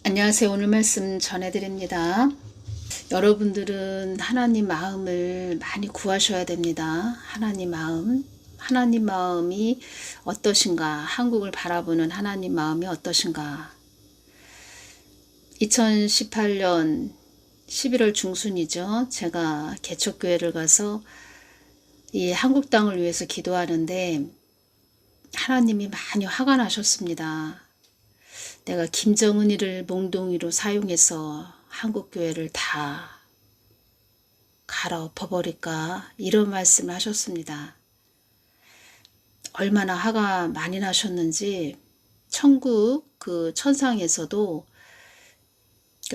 안녕하세요. 오늘 말씀 전해드립니다. 여러분들은 하나님 마음을 많이 구하셔야 됩니다. 하나님 마음이 어떠신가? 한국을 바라보는 하나님 마음이 어떠신가? 2018년 11월 중순이죠. 제가 개척교회를 가서 이 한국 땅을 위해서 기도하는데 하나님이 많이 화가 나셨습니다. 내가 김정은이를 몽둥이로 사용해서 한국교회를 다 갈아엎어버릴까 이런 말씀을 하셨습니다. 얼마나 화가 많이 나셨는지 천국 그 천상에서도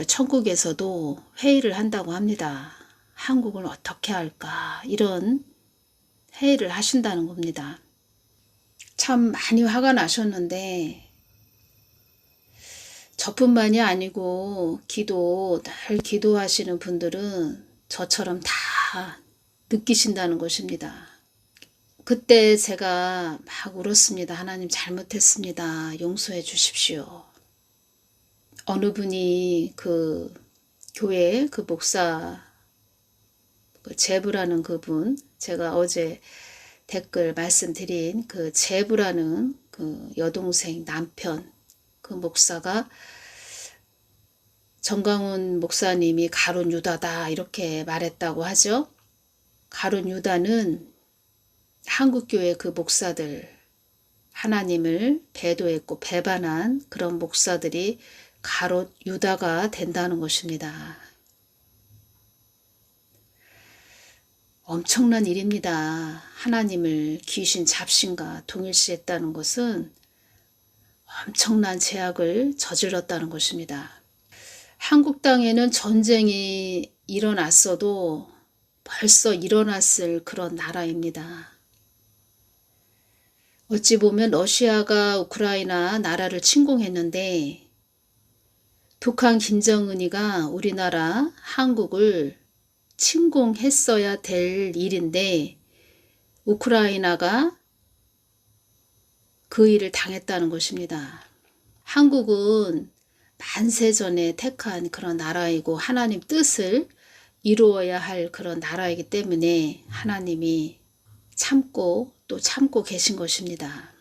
천국에서도 회의를 한다고 합니다. 한국을 어떻게 할까 이런 회의를 하신다는 겁니다. 참 많이 화가 나셨는데 저뿐만이 아니고 늘 기도하시는 분들은 저처럼 다 느끼신다는 것입니다. 그때 제가 막 울었습니다. 하나님 잘못했습니다. 용서해 주십시오. 어느 분이 그 교회 그 목사 그 제부라는 그분, 제가 어제 댓글 말씀드린 그 제부라는 그 여동생 남편 그 목사가 정강훈 목사님이 가룟 유다다 이렇게 말했다고 하죠. 가룟 유다는 한국교회 그 목사들, 하나님을 배도했고 배반한 그런 목사들이 가룟 유다가 된다는 것입니다. 엄청난 일입니다. 하나님을 귀신 잡신과 동일시했다는 것은 엄청난 죄악을 저질렀다는 것입니다. 한국 땅에는 전쟁이 일어났어도 벌써 일어났을 그런 나라입니다. 어찌 보면 러시아가 우크라이나 나라를 침공했는데 북한 김정은이가 우리나라 한국을 침공했어야 될 일인데 우크라이나가 그 일을 당했다는 것입니다. 한국은 만세전에 택한 그런 나라이고 하나님 뜻을 이루어야 할 그런 나라이기 때문에 하나님이 참고 또 참고 계신 것입니다.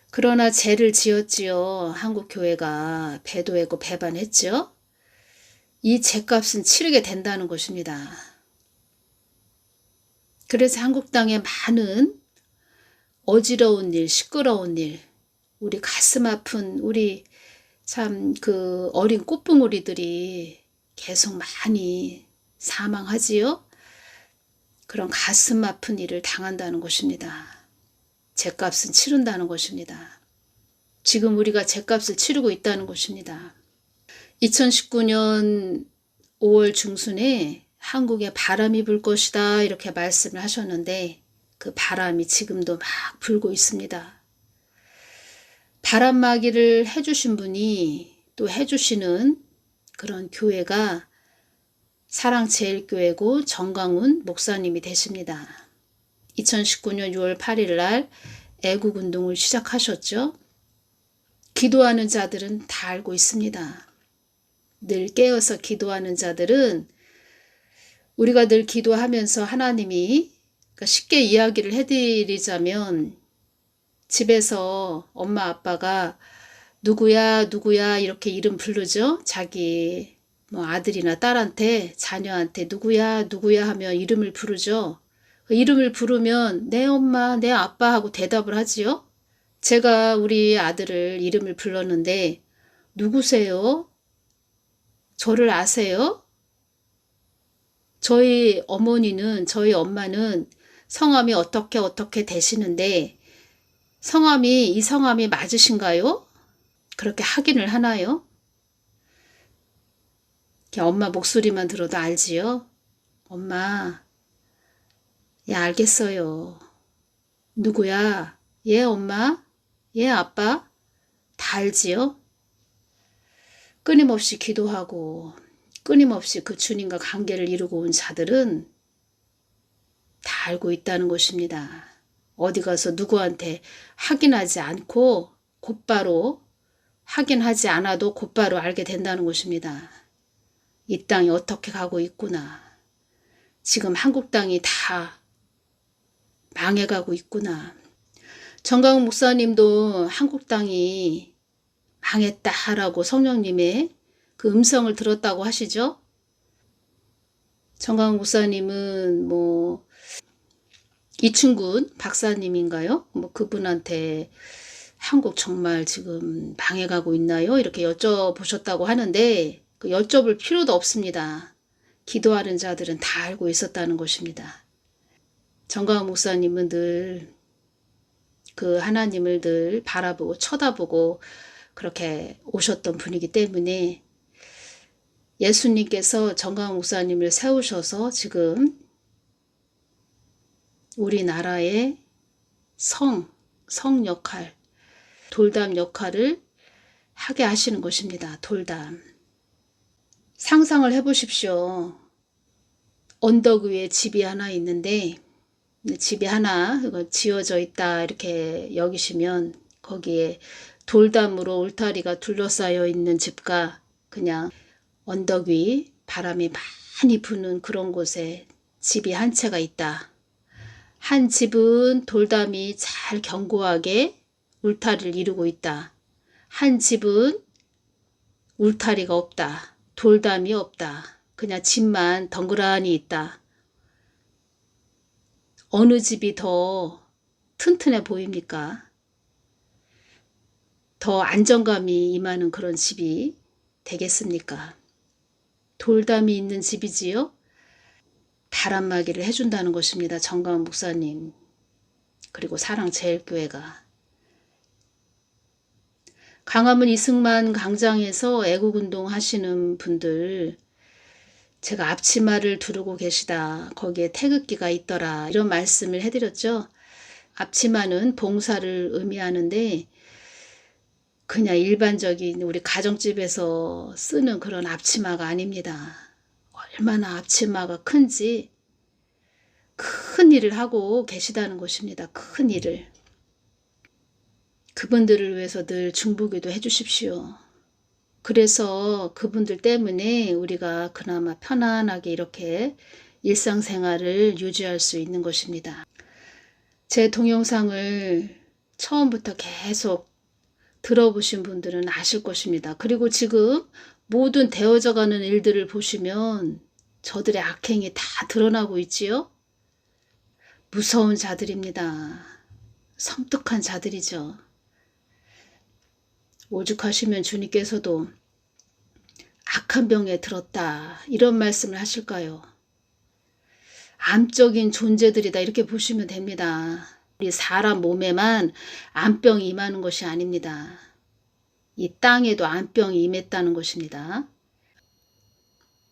그러나 죄를 지었지요. 한국교회가 배도했고 배반했죠. 이 죄값은 치르게 된다는 것입니다. 그래서 한국 땅에 많은 어지러운 일, 시끄러운 일, 우리 가슴 아픈 우리 참 그 어린 꽃봉오리들이 계속 많이 사망하지요. 그런 가슴 아픈 일을 당한다는 것입니다. 죄값은 치른다는 것입니다. 지금 우리가 죄값을 치르고 있다는 것입니다. 2019년 5월 중순에 한국에 바람이 불 것이다 이렇게 말씀을 하셨는데 그 바람이 지금도 막 불고 있습니다. 바람막이를 해주신 분이 또 해주시는 그런 교회가 사랑제일교회고 정강훈 목사님이 되십니다. 2019년 6월 8일 날 애국운동을 시작하셨죠. 기도하는 자들은 다 알고 있습니다. 늘 깨어서 기도하는 자들은 우리가 늘 기도하면서 하나님이 쉽게 이야기를 해드리자면 집에서 엄마 아빠가 누구야 누구야 이렇게 이름 부르죠. 자기 뭐 아들이나 딸한테 자녀한테 누구야 누구야 하며 이름을 부르죠. 그 이름을 부르면 내 엄마 내 아빠 하고 대답을 하지요. 제가 우리 아들을 이름을 불렀는데 누구세요? 저를 아세요? 저희 어머니는 저희 엄마는 성함이 어떻게 되시는데 이 성함이 맞으신가요? 그렇게 확인을 하나요? 엄마 목소리만 들어도 알지요? 엄마, 예 알겠어요. 누구야? 예 엄마? 예 아빠? 다 알지요? 끊임없이 기도하고 끊임없이 그 주님과 관계를 이루고 온 자들은 다 알고 있다는 것입니다. 어디 가서 누구한테 확인하지 않고 곧바로 확인하지 않아도 곧바로 알게 된다는 것입니다. 이 땅이 어떻게 가고 있구나. 지금 한국 땅이 다 망해가고 있구나. 정강훈 목사님도 한국 땅이 망했다라고 성령님의 그 음성을 들었다고 하시죠? 정강훈 목사님은 뭐 이충근 박사님인가요? 뭐 그분한테 한국 정말 지금 망해가고 있나요? 이렇게 여쭤보셨다고 하는데 그 여쭤볼 필요도 없습니다. 기도하는 자들은 다 알고 있었다는 것입니다. 정강훈 목사님은 늘 그 하나님을 늘 바라보고 쳐다보고 그렇게 오셨던 분이기 때문에 예수님께서 정강훈 목사님을 세우셔서 지금 우리나라의 성 역할, 돌담 역할을 하게 하시는 것입니다. 돌담. 상상을 해보십시오. 언덕 위에 집이 하나 있는데 집이 하나 지어져 있다 이렇게 여기시면 거기에 돌담으로 울타리가 둘러싸여 있는 집과 그냥 언덕 위 바람이 많이 부는 그런 곳에 집이 한 채가 있다. 한 집은 돌담이 잘 견고하게 울타리를 이루고 있다. 한 집은 울타리가 없다. 돌담이 없다. 그냥 집만 덩그러니 있다. 어느 집이 더 튼튼해 보입니까? 더 안정감이 임하는 그런 집이 되겠습니까? 돌담이 있는 집이지요? 바람막이를 해준다는 것입니다. 정강훈 목사님 그리고 사랑제일교회가. 광화문 이승만 광장에서 애국운동 하시는 분들 제가 앞치마를 두르고 계시다. 거기에 태극기가 있더라. 이런 말씀을 해드렸죠. 앞치마는 봉사를 의미하는데 그냥 일반적인 우리 가정집에서 쓰는 그런 앞치마가 아닙니다. 얼마나 앞치마가 큰지 큰 일을 하고 계시다는 것입니다. 큰 일을. 그분들을 위해서 늘 중보기도 해주십시오. 그래서 그분들 때문에 우리가 그나마 편안하게 이렇게 일상생활을 유지할 수 있는 것입니다. 제 동영상을 처음부터 계속 들어보신 분들은 아실 것입니다. 그리고 지금 모든 되어져 가는 일들을 보시면 저들의 악행이 다 드러나고 있지요. 무서운 자들입니다. 섬뜩한 자들이죠. 오죽하시면 주님께서도 악한 병에 들었다 이런 말씀을 하실까요? 암적인 존재들이다 이렇게 보시면 됩니다. 우리 사람 몸에만 암병이 임하는 것이 아닙니다. 이 땅에도 암병이 임했다는 것입니다.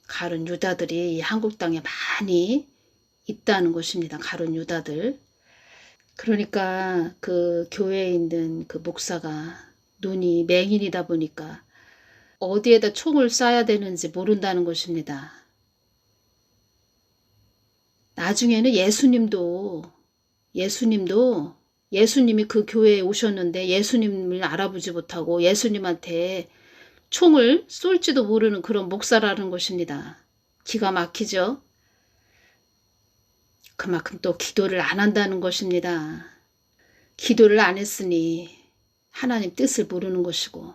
가룟 유다들이 이 한국 땅에 많이 있다는 것입니다. 가룟 유다들. 그러니까 그 교회에 있는 그 목사가 눈이 맹인이다 보니까 어디에다 총을 쏴야 되는지 모른다는 것입니다. 나중에는 예수님이 그 교회에 오셨는데 예수님을 알아보지 못하고 예수님한테 총을 쏠지도 모르는 그런 목사라는 것입니다. 기가 막히죠? 그만큼 또 기도를 안 한다는 것입니다. 기도를 안 했으니 하나님 뜻을 모르는 것이고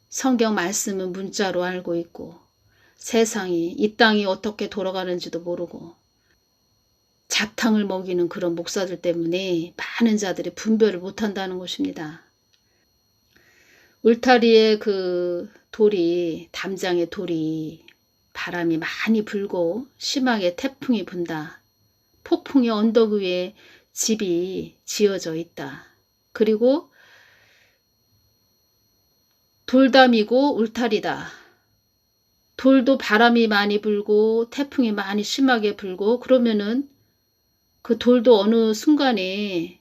성경 말씀은 문자로 알고 있고 세상이 이 땅이 어떻게 돌아가는지도 모르고 잡탕을 먹이는 그런 목사들 때문에 많은 자들이 분별을 못한다는 것입니다. 울타리에 그 돌이 담장의 돌이 바람이 많이 불고 심하게 태풍이 분다. 폭풍의 언덕 위에 집이 지어져 있다. 그리고 돌담이고 울타리다. 돌도 바람이 많이 불고 태풍이 많이 심하게 불고 그러면은 그 돌도 어느 순간에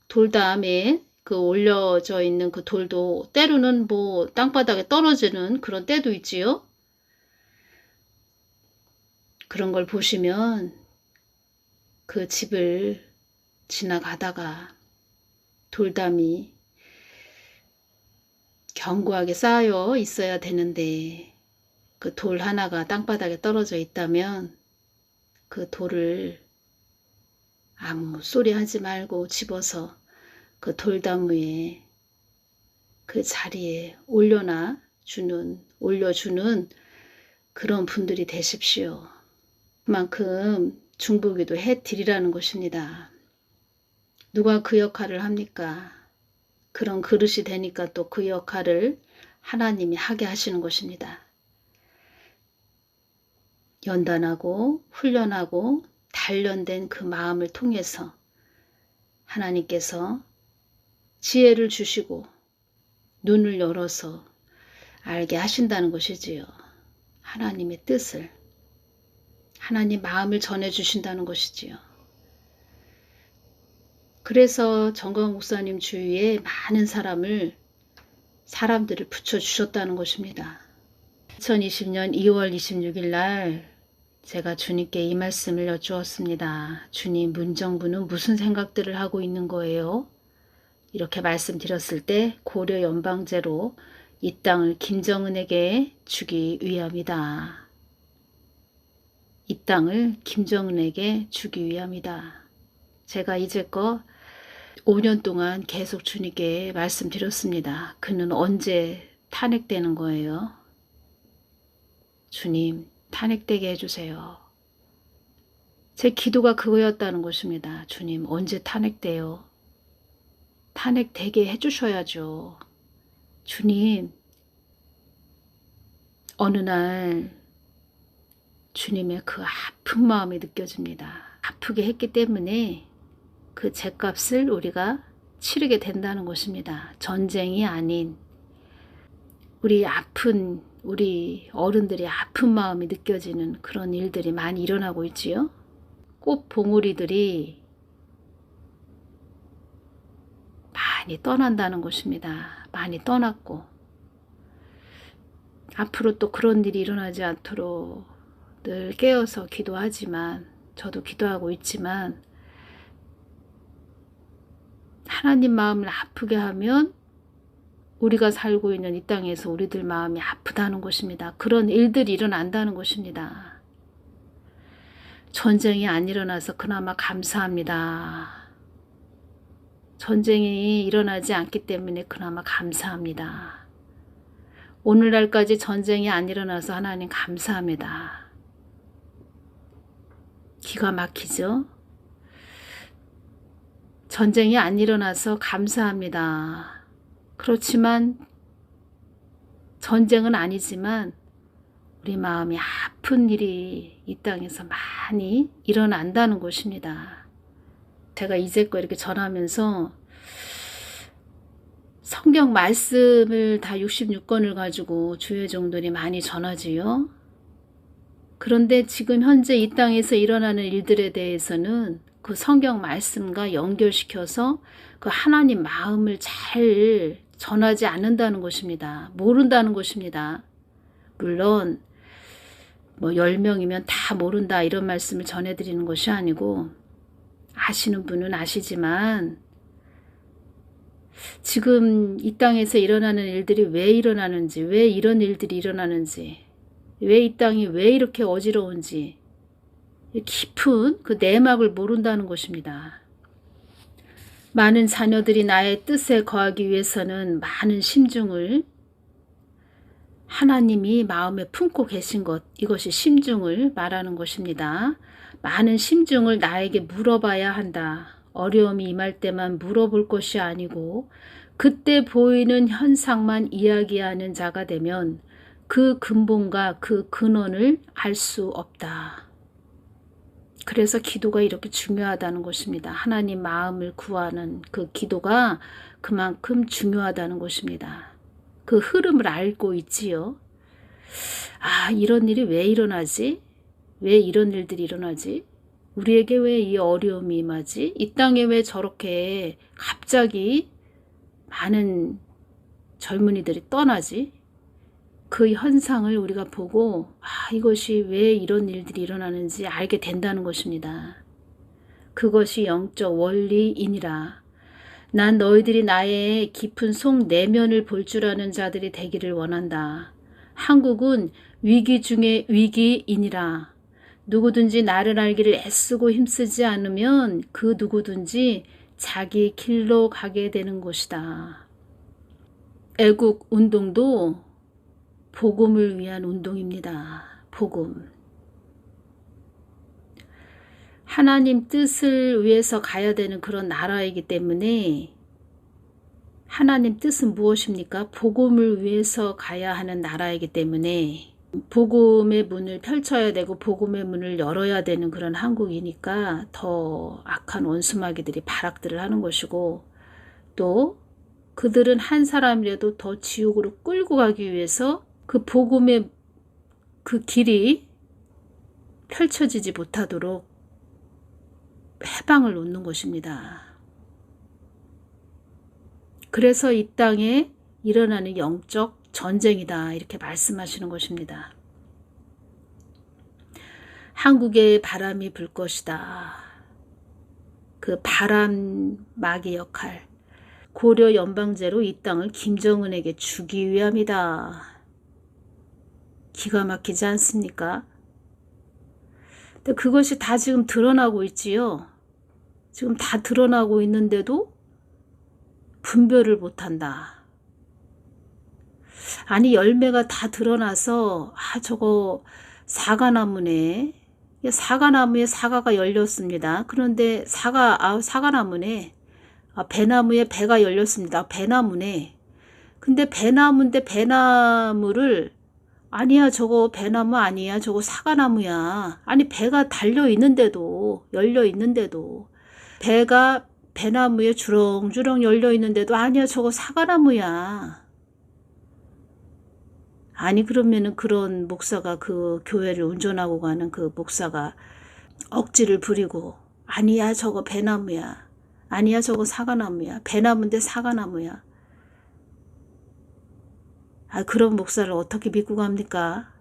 돌담에 그 올려져 있는 그 돌도 때로는 뭐 땅바닥에 떨어지는 그런 때도 있지요. 그런 걸 보시면 그 집을 지나가다가 돌담이 견고하게 쌓여 있어야 되는데 그 돌 하나가 땅바닥에 떨어져 있다면 그 돌을 아무 소리 하지 말고 집어서 그 돌나무에 그 자리에 올려주는 그런 분들이 되십시오. 그만큼 중보기도 해드리라는 것입니다. 누가 그 역할을 합니까? 그런 그릇이 되니까 또 그 역할을 하나님이 하게 하시는 것입니다. 연단하고 훈련하고 단련된 그 마음을 통해서 하나님께서 지혜를 주시고 눈을 열어서 알게 하신다는 것이지요. 하나님의 뜻을, 하나님 마음을 전해주신다는 것이지요. 그래서 정광 목사님 주위에 많은 사람들을 붙여주셨다는 것입니다. 2020년 2월 26일 날 제가 주님께 이 말씀을 여쭈었습니다. 주님, 문정부는 무슨 생각들을 하고 있는 거예요? 이렇게 말씀드렸을 때 고려 연방제로 이 땅을 김정은에게 주기 위함이다. 이 땅을 김정은에게 주기 위함이다. 제가 이제껏 5년 동안 계속 주님께 말씀드렸습니다. 그는 언제 탄핵되는 거예요? 주님, 탄핵되게 해주세요. 제 기도가 그거였다는 것입니다. 주님, 언제 탄핵돼요? 탄핵되게 해주셔야죠. 주님, 어느 날 주님의 그 아픈 마음이 느껴집니다. 아프게 했기 때문에 그 죗값을 우리가 치르게 된다는 것입니다. 전쟁이 아닌 우리 어른들이 아픈 마음이 느껴지는 그런 일들이 많이 일어나고 있지요. 꽃 봉우리들이 많이 떠난다는 것입니다. 많이 떠났고 앞으로 또 그런 일이 일어나지 않도록 늘 깨어서 기도하지만 저도 기도하고 있지만 하나님 마음을 아프게 하면 우리가 살고 있는 이 땅에서 우리들 마음이 아프다는 것입니다. 그런 일들이 일어난다는 것입니다. 전쟁이 안 일어나서 그나마 감사합니다. 전쟁이 일어나지 않기 때문에 그나마 감사합니다. 오늘날까지 전쟁이 안 일어나서 하나님 감사합니다. 기가 막히죠? 전쟁이 안 일어나서 감사합니다. 그렇지만 전쟁은 아니지만 우리 마음이 아픈 일이 이 땅에서 많이 일어난다는 것입니다. 제가 이제껏 이렇게 전하면서 성경 말씀을 다 66권을 가지고 주의종들이 많이 전하지요. 그런데 지금 현재 이 땅에서 일어나는 일들에 대해서는 그 성경 말씀과 연결시켜서 그 하나님 마음을 잘 전하지 않는다는 것입니다. 모른다는 것입니다. 물론 뭐 10명이면 다 모른다 이런 말씀을 전해드리는 것이 아니고 아시는 분은 아시지만 지금 이 땅에서 일어나는 일들이 왜 일어나는지, 왜 이런 일들이 일어나는지, 왜 이 땅이 왜 이렇게 어지러운지 깊은 그 내막을 모른다는 것입니다. 많은 자녀들이 나의 뜻에 거하기 위해서는 많은 심중을 하나님이 마음에 품고 계신 것, 이것이 심중을 말하는 것입니다. 많은 심중을 나에게 물어봐야 한다. 어려움이 임할 때만 물어볼 것이 아니고 그때 보이는 현상만 이야기하는 자가 되면 그 근본과 그 근원을 알 수 없다. 그래서 기도가 이렇게 중요하다는 것입니다. 하나님 마음을 구하는 그 기도가 그만큼 중요하다는 것입니다. 그 흐름을 알고 있지요. 아, 이런 일이 왜 일어나지? 왜 이런 일들이 일어나지? 우리에게 왜 이 어려움이 임하지? 이 땅에 왜 저렇게 갑자기 많은 젊은이들이 떠나지? 그 현상을 우리가 보고 이것이 왜 이런 일들이 일어나는지 알게 된다는 것입니다. 그것이 영적 원리이니라. 난 너희들이 나의 깊은 속 내면을 볼 줄 아는 자들이 되기를 원한다. 한국은 위기 중에 위기이니라. 누구든지 나를 알기를 애쓰고 힘쓰지 않으면 그 누구든지 자기 길로 가게 되는 것이다. 애국 운동도 복음을 위한 운동입니다. 복음. 하나님 뜻을 위해서 가야 되는 그런 나라이기 때문에 하나님 뜻은 무엇입니까? 복음을 위해서 가야 하는 나라이기 때문에 복음의 문을 펼쳐야 되고 복음의 문을 열어야 되는 그런 한국이니까 더 악한 원수마귀들이 발악들을 하는 것이고, 또 그들은 한 사람이라도 더 지옥으로 끌고 가기 위해서 그 복음의 그 길이 펼쳐지지 못하도록 해방을 놓는 것입니다. 그래서 이 땅에 일어나는 영적 전쟁이다, 이렇게 말씀하시는 것입니다. 한국에 바람이 불 것이다. 그 바람막이 역할, 고려 연방제로 이 땅을 김정은에게 주기 위함이다. 기가 막히지 않습니까? 근데 그것이 다 지금 드러나고 있지요. 지금 다 드러나고 있는데도 분별을 못한다. 아니, 열매가 다 드러나서 저거 사과나무네. 사과나무에 사과가 열렸습니다. 그런데 사과나무네. 배나무에 배가 열렸습니다. 배나무네. 근데 배나무인데 배나무를 아니야, 저거 배나무 아니야, 저거 사과나무야. 아니, 배가 달려 있는데도, 열려 있는데도, 배가 배나무에 주렁주렁 열려 있는데도 아니야, 저거 사과나무야. 아니, 그러면은 그런 목사가, 그 교회를 운전하고 가는 그 목사가 억지를 부리고 아니야, 저거 배나무야. 아니야, 저거 사과나무야. 배나무인데 사과나무야. 그런 목사를 어떻게 믿고 갑니까?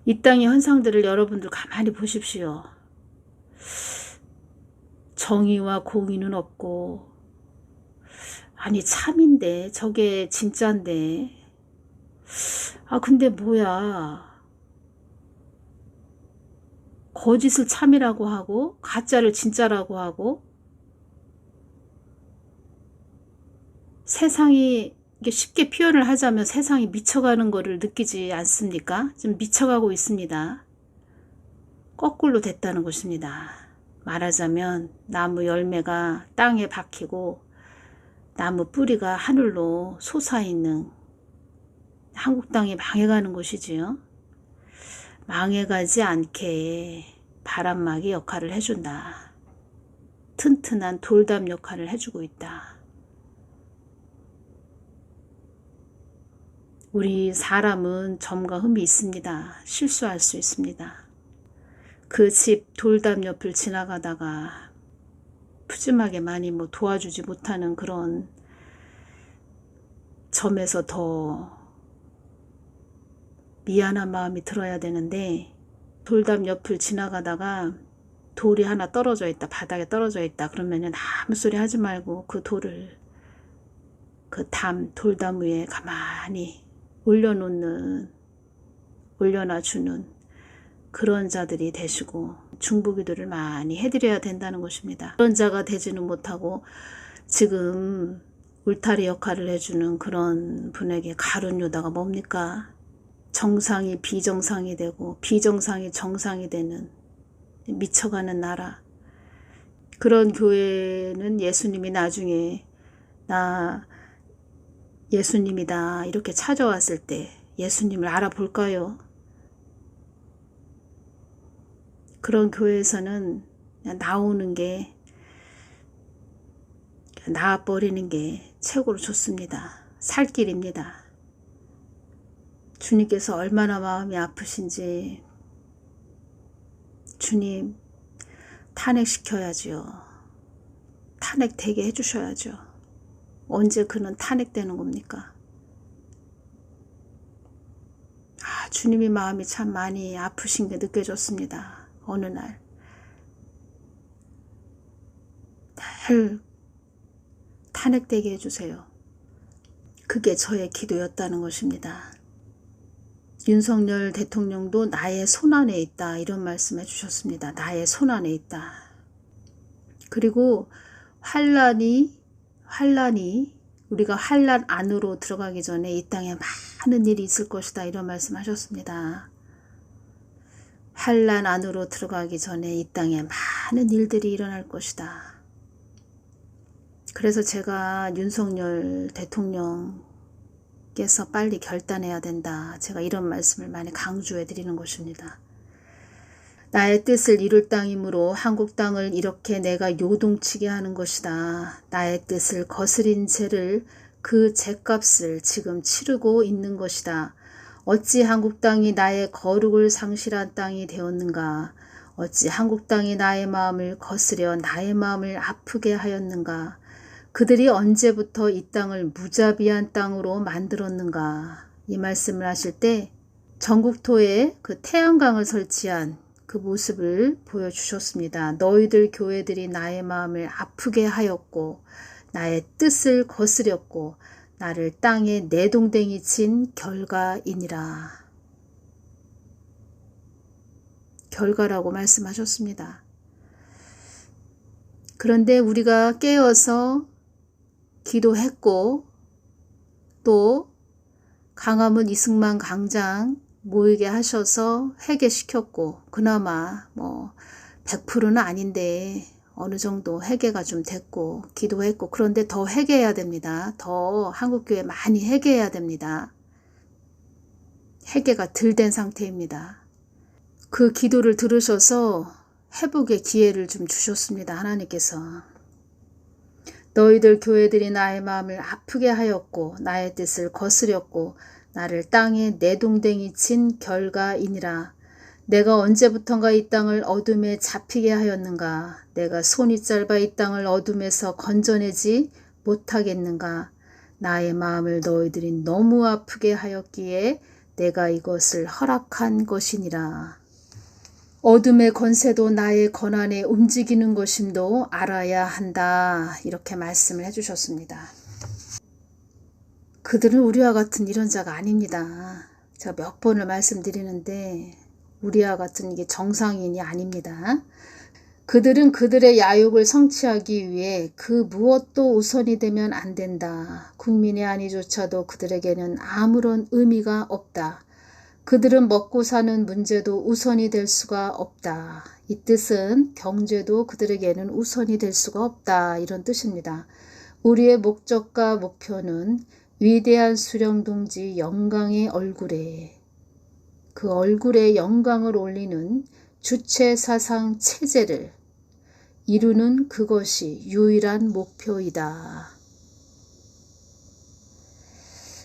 이 땅의 현상들을 여러분들 가만히 보십시오. 정의와 공의는 없고, 아니, 참인데, 저게 진짜인데. 근데 뭐야. 거짓을 참이라고 하고, 가짜를 진짜라고 하고, 세상이, 이게 쉽게 표현을 하자면 세상이 미쳐가는 거를 느끼지 않습니까? 좀 미쳐가고 있습니다. 거꾸로 됐다는 것입니다. 말하자면 나무 열매가 땅에 박히고 나무 뿌리가 하늘로 솟아있는 한국 땅이 망해가는 것이지요. 망해가지 않게 바람막이 역할을 해준다. 튼튼한 돌담 역할을 해주고 있다. 우리 사람은 점과 흠이 있습니다. 실수할 수 있습니다. 그 집 돌담 옆을 지나가다가 푸짐하게 많이 도와주지 못하는 그런 점에서 더 미안한 마음이 들어야 되는데, 돌담 옆을 지나가다가 돌이 하나 떨어져 있다, 바닥에 떨어져 있다, 그러면은 아무 소리 하지 말고 그 돌을 그 돌담 위에 가만히 올려놔주는 그런 자들이 되시고 중보기도를 많이 해드려야 된다는 것입니다. 그런 자가 되지는 못하고 지금 울타리 역할을 해주는 그런 분에게 가룟 유다가 뭡니까? 정상이 비정상이 되고 비정상이 정상이 되는 미쳐가는 나라. 그런 교회는 예수님이 나중에 나 예수님이다 이렇게 찾아왔을 때 예수님을 알아볼까요? 그런 교회에서는 나오는 게, 나와버리는 게 최고로 좋습니다. 살 길입니다. 주님께서 얼마나 마음이 아프신지 주님 탄핵시켜야지요. 탄핵되게 해주셔야죠. 언제 그는 탄핵되는 겁니까? 주님이 마음이 참 많이 아프신 게 느껴졌습니다. 어느 날 늘 탄핵되게 해주세요. 그게 저의 기도였다는 것입니다. 윤석열 대통령도 나의 손안에 있다 이런 말씀 해주셨습니다. 나의 손안에 있다. 그리고 환란이 우리가 환란 안으로 들어가기 전에 이 땅에 많은 일이 있을 것이다 이런 말씀 하셨습니다. 환란 안으로 들어가기 전에 이 땅에 많은 일들이 일어날 것이다. 그래서 제가 윤석열 대통령께서 빨리 결단해야 된다. 제가 이런 말씀을 많이 강조해 드리는 것입니다. 나의 뜻을 이룰 땅이므로 한국 땅을 이렇게 내가 요동치게 하는 것이다. 나의 뜻을 거스린 죄를 그 죄값을 지금 치르고 있는 것이다. 어찌 한국 땅이 나의 거룩을 상실한 땅이 되었는가. 어찌 한국 땅이 나의 마음을 거스려 나의 마음을 아프게 하였는가. 그들이 언제부터 이 땅을 무자비한 땅으로 만들었는가. 이 말씀을 하실 때 전국토에 그 태양광을 설치한 그 모습을 보여주셨습니다. 너희들 교회들이 나의 마음을 아프게 하였고 나의 뜻을 거스렸고 나를 땅에 내동댕이 친 결과이니라. 결과라고 말씀하셨습니다. 그런데 우리가 깨어서 기도했고 또 강화문 이승만 강장 모이게 하셔서 회개시켰고 그나마 100%는 아닌데 어느 정도 회개가 좀 됐고 기도했고 그런데 더 회개해야 됩니다. 더 한국교회 많이 회개해야 됩니다. 회개가 덜 된 상태입니다. 그 기도를 들으셔서 회복의 기회를 좀 주셨습니다. 하나님께서. 너희들 교회들이 나의 마음을 아프게 하였고 나의 뜻을 거스렸고 나를 땅에 내동댕이 친 결과이니라. 내가 언제부턴가 이 땅을 어둠에 잡히게 하였는가. 내가 손이 짧아 이 땅을 어둠에서 건져내지 못하겠는가. 나의 마음을 너희들이 너무 아프게 하였기에 내가 이것을 허락한 것이니라. 어둠의 권세도 나의 권한에 움직이는 것임도 알아야 한다. 이렇게 말씀을 해주셨습니다. 그들은 우리와 같은 이런 자가 아닙니다. 제가 몇 번을 말씀드리는데 우리와 같은 이게 정상인이 아닙니다. 그들은 그들의 야욕을 성취하기 위해 그 무엇도 우선이 되면 안 된다. 국민의 안위조차도 그들에게는 아무런 의미가 없다. 그들은 먹고 사는 문제도 우선이 될 수가 없다. 이 뜻은 경제도 그들에게는 우선이 될 수가 없다. 이런 뜻입니다. 우리의 목적과 목표는 위대한 수령동지 영광의 얼굴에 그 얼굴에 영광을 올리는 주체사상 체제를 이루는 그것이 유일한 목표이다.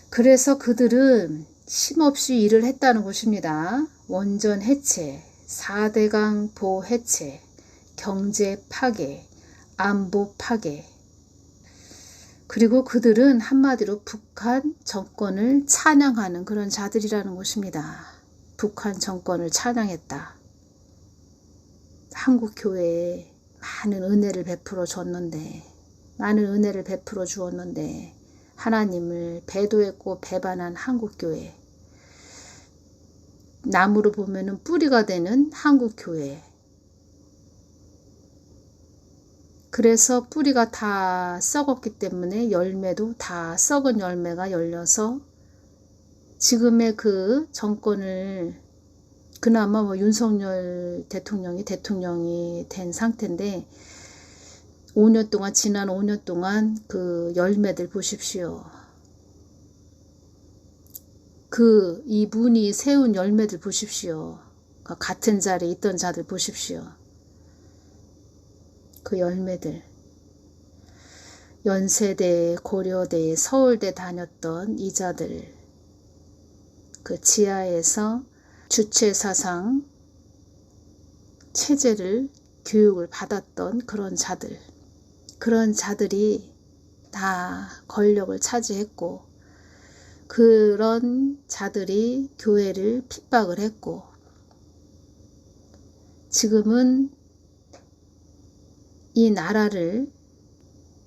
그래서 그들은 쉼없이 일을 했다는 것입니다. 원전 해체, 4대강 보 해체, 경제 파괴, 안보 파괴. 그리고 그들은 한마디로 북한 정권을 찬양하는 그런 자들이라는 것입니다. 북한 정권을 찬양했다. 한국 교회에 많은 은혜를 베풀어 줬는데, 많은 은혜를 베풀어 주었는데 하나님을 배도했고 배반한 한국교회, 나무로 보면은 뿌리가 되는 한국교회. 그래서 뿌리가 다 썩었기 때문에 열매도 다 썩은 열매가 열려서 지금의 그 정권을 그나마 윤석열 대통령이 된 상태인데 5년 동안 지난 5년 동안 그 열매들 보십시오. 이 분이 세운 열매들 보십시오. 같은 자리에 있던 자들 보십시오. 그 열매들. 연세대, 고려대, 서울대 다녔던 이 자들. 그 지하에서 주체사상 체제를 교육을 받았던 그런 자들. 그런 자들이 다 권력을 차지했고 그런 자들이 교회를 핍박을 했고 지금은 이 나라를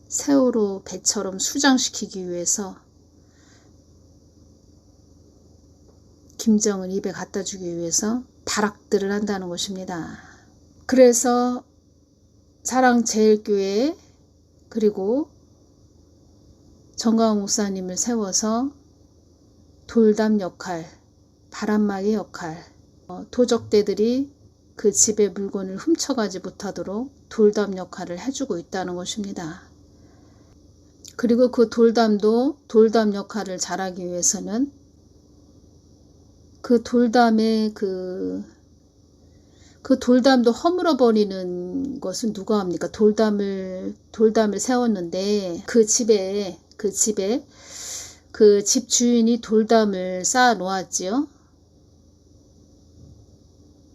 새우로 배처럼 수장시키기 위해서 김정은 입에 갖다 주기 위해서 발악들을 한다는 것입니다. 그래서 사랑제일교회 그리고 정광훈 목사님을 세워서 돌담 역할, 바람막이 역할, 도적대들이 그 집의 물건을 훔쳐가지 못하도록 돌담 역할을 해주고 있다는 것입니다. 그리고 그 돌담도 돌담 역할을 잘하기 위해서는 그 돌담의 그 돌담도 허물어 버리는 것은 누가 합니까? 돌담을 세웠는데 그 집에 그 집 주인이 돌담을 쌓아 놓았지요.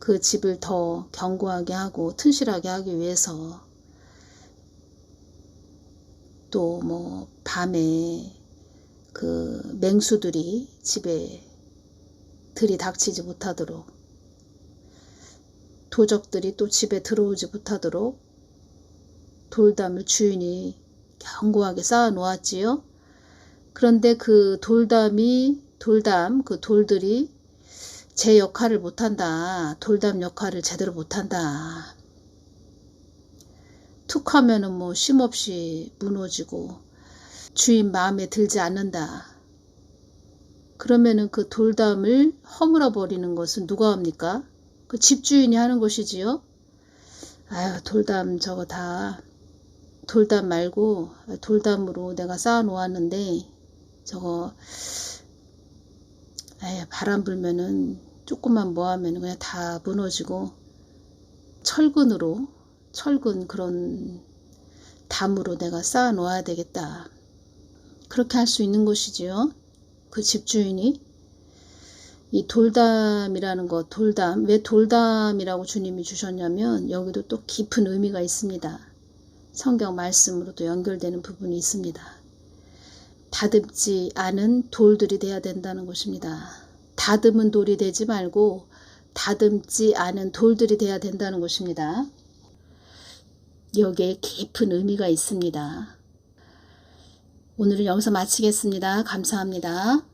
그 집을 더 견고하게 하고 튼실하게 하기 위해서. 또 뭐 밤에 그 맹수들이 집에 들이닥치지 못하도록, 도적들이 또 집에 들어오지 못하도록 돌담을 주인이 견고하게 쌓아 놓았지요. 그런데 그 그 돌들이 제 역할을 못한다. 돌담 역할을 제대로 못한다. 툭 하면은 뭐 쉼없이 무너지고 주인 마음에 들지 않는다. 그러면은 그 돌담을 허물어 버리는 것은 누가 합니까? 그 집주인이 하는 것이지요. 아유, 돌담 저거 다 돌담 말고 돌담으로 내가 쌓아 놓았는데 저거 바람 불면은 조금만 뭐 하면 그냥 다 무너지고 철근 그런 담으로 내가 쌓아 놓아야 되겠다. 그렇게 할 수 있는 것이지요. 그 집주인이. 이 돌담이라는 것, 왜 돌담이라고 주님이 주셨냐면 여기도 또 깊은 의미가 있습니다. 성경 말씀으로도 연결되는 부분이 있습니다. 다듬지 않은 돌들이 돼야 된다는 것입니다. 다듬은 돌이 되지 말고 다듬지 않은 돌들이 돼야 된다는 것입니다. 여기에 깊은 의미가 있습니다. 오늘은 여기서 마치겠습니다. 감사합니다.